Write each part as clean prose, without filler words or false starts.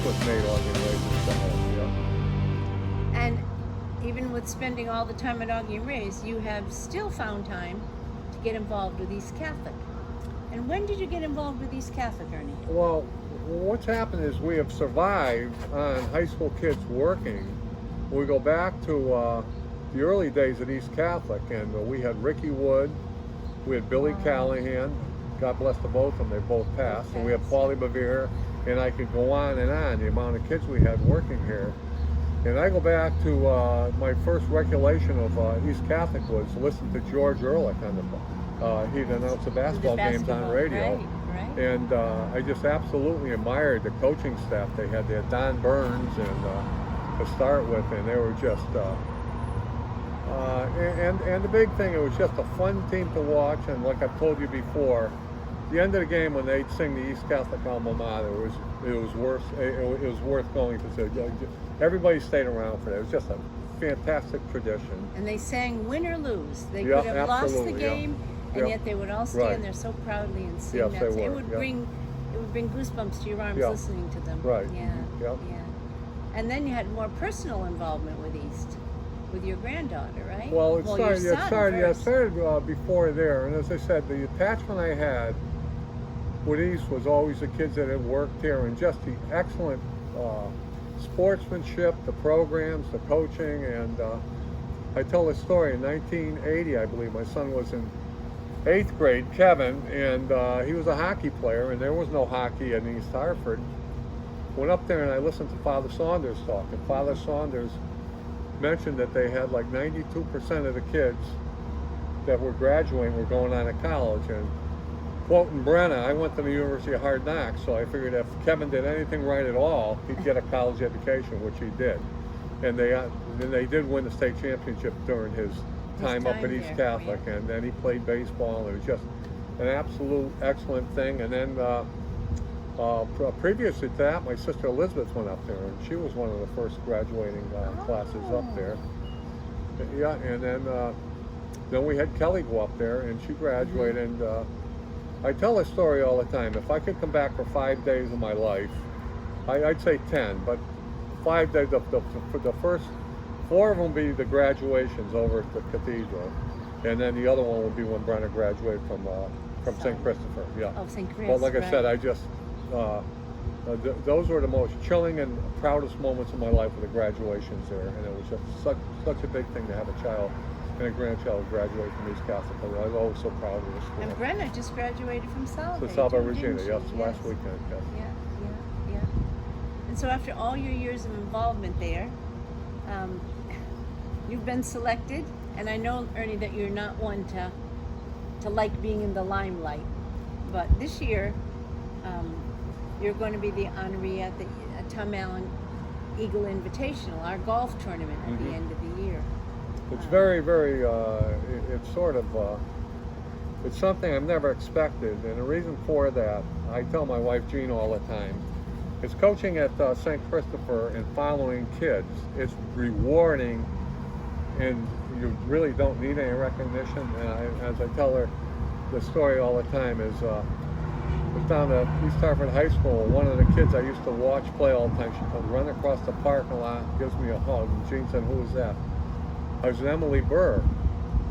what made Ogden Raisins the home. Yeah. And even with spending all the time at Augie Ray's, you have still found time to get involved with East Catholic. And when did you get involved with East Catholic, Ernie? Well, what's happened is we have survived on high school kids working. We go back to the early days at East Catholic, and we had Ricky Wood, we had Billy Callahan, God bless the both of them, they both passed, and we had Paulie Bevere, and I could go on, the amount of kids we had working here. And I go back to my first recollection of East Catholic was listen to George Ehrlich on the, he'd announce the basketball games on the radio. Right. And I just absolutely admired the coaching staff they had. They had Don Burns and to start with, and they were just, and the big thing, it was just a fun team to watch. And like I've told you before, the end of the game when they'd sing the East Catholic alma mater, it was worth going to see. Everybody stayed around for that. It was just a fantastic tradition. And they sang win or lose. They could have lost the game, and yet they would all stand there so proudly and sing that. They would bring goosebumps to your arms listening to them. Right. Yeah. And then you had more personal involvement with East, with your granddaughter, right? Well, it started before there, and as I said, the attachment I had with East was always the kids that had worked here, and just the excellent sportsmanship, the programs, the coaching, and I tell this story. In 1980, I believe, my son was in 8th grade, Kevin, and he was a hockey player, and there was no hockey in East Hartford. Went up there and I listened to Father Saunders talk, and Father Saunders mentioned that they had like 92% of the kids that were graduating were going on to college. And quoting Brenna, I went to the University of Hard Knocks, so I figured if Kevin did anything right at all, he'd get a college education, which he did. And they did win the state championship during his time up at East Catholic, and then he played baseball. It was just an absolute excellent thing. And then previously to that, my sister Elizabeth went up there, and she was one of the first graduating classes up there. Yeah, and then we had Kelly go up there, and she graduated. And I tell this story all the time. If I could come back for 5 days of my life, I'd say 10, but 5 days. The first 4 of them would be the graduations over at the cathedral, and then the other one would be when Brenna graduated from St. Christopher. Yeah. Oh, St. Chris. Well, like I said, I just those were the most chilling and proudest moments of my life, with the graduations there, and it was just such a big thing to have a child and a grandchild graduate from East Catholic. I was always so proud of the school. And Brenna just graduated from Salve. So Salve Regina, yes, last weekend. Yes. Yeah. And so after all your years of involvement there, you've been selected, and I know, Ernie, that you're not one to like being in the limelight, but this year you're going to be the honoree at the Tom Allen Eagle Invitational, our golf tournament at the end of the year. It's very, very, it's sort of, it's something I've never expected, and the reason for that, I tell my wife Jean all the time, is coaching at St. Christopher and following kids. It's rewarding, and you really don't need any recognition. And as I tell her the story all the time is, I was down at East Hartford High School. One of the kids I used to watch play all the time, she comes running across the parking lot, gives me a hug, and Jean said, "Who was that?" I said, "Emily Burr."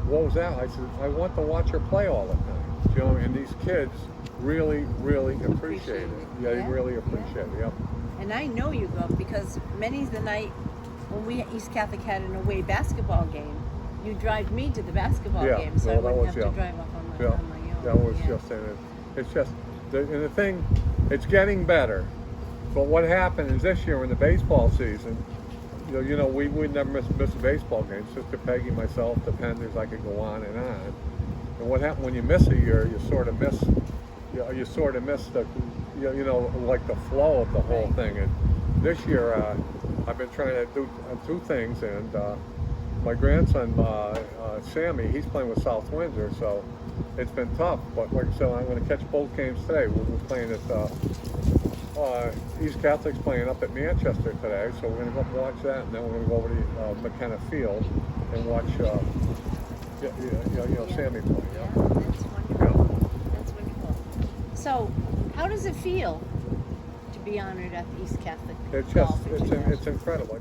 "What was that?" I said, "I want to watch her play all the time." You know, and these kids really, really appreciate it. Yeah, they really appreciate it. Yep. And I know you go, because many's the night when we at East Catholic had an away basketball game, you drive me to the basketball game, so I wouldn't have to drive up on my own. That was just it. It's just, and the thing, it's getting better. But what happened is this year in the baseball season, you know, we would never miss a baseball game. Sister Peggy, myself, the Penders, I could go on and on. And what happened when you miss a year, you sort of miss the, like the flow of the whole thing. And this year, I've been trying to do 2 things, and my grandson, Sammy, he's playing with South Windsor, so it's been tough. But like I said, I'm going to catch both games today. We're playing at East Catholic's playing up at Manchester today, so we're going to go up and watch that, and then we're going to go over to McKenna Field and watch Sammy play. Yeah, that's wonderful. That's wonderful. So, how does it feel to be honored at the East Catholic It's Golf just, International. it's incredible.